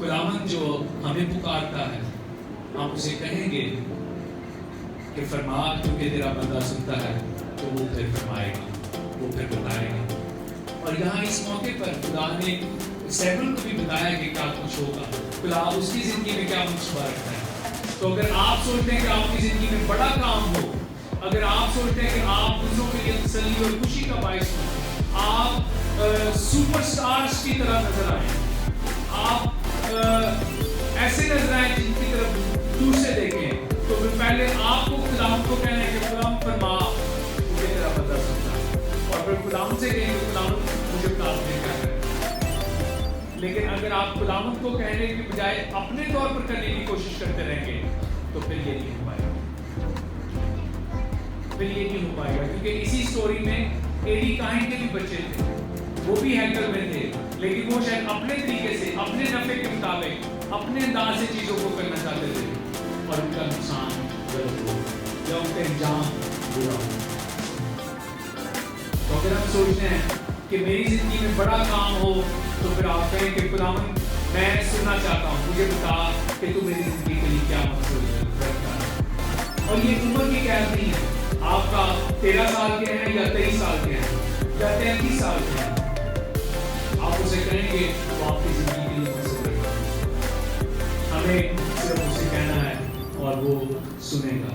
खुदावंद जो हमें पुकारता है, हम उसे कहेंगे कि फरमा, क्योंकि तेरा बंदा सुनता है, तो वो फिर फरमाएगा, वो फिर बताएगा। और यहाँ इस मौके पर खुदा ने सैमुअल को भी बताया कि क्या कुछ होगा, खुदा उसकी जिंदगी में क्या मंसूबा रखता है। तो अगर आप सोचते हैं कि आपकी जिंदगी में बड़ा काम हो, अगर आप सोचते हैं कि आप दूसरों के लिए तसल्ली और खुशी का बायस हो, आप सुपरस्टार्स की तरह नजर आए, आप ऐसे नजर आए जिनकी तरफ दूर से देखें, तो फिर पहले आपको खुदावंद को कहना है कि खुदावंद फरमा, मुझे तेरा बंदा सुनता है, और फिर खुदावंद से कहेंगे खुदावंद मुझे बता दे क्या करना। लेकिन अगर आप खुदावंद को कहने की बजाय अपने तौर पर करने की कोशिश करते रहेंगे, तो फिर ये नहीं हो पाएगा, फिर ये नहीं हो पाएगा। क्योंकि इसी स्टोरी में एली काहीन के भी बच्चे थे, वो भी हैकर में थे, लेकिन वो शायद अपने तरीके से, अपने नफे के मुताबिक, अपने अंदाज से चीजों को करना चाहते थे, और उनका नुकसान गलत हो या उनका अंजाम बुरा हो। तो अगर हम सोचते हैं कि मेरी जिंदगी में बड़ा काम हो, तो फिर आप कहें कि खुदावंद मैं सुनना चाहता हूँ, मुझे बता कि तू मेरी जिंदगी के लिए क्या मकसद है। और ये उम्र की कैद नहीं है, आपका 13 साल के हैं या 23 साल के हैं या 33 साल के हैं, आप उसे कहेंगे तो आपकी जिंदगी के लिए मकसद रखा। हमें सिर्फ उसे कहना है और वो सुनेगा।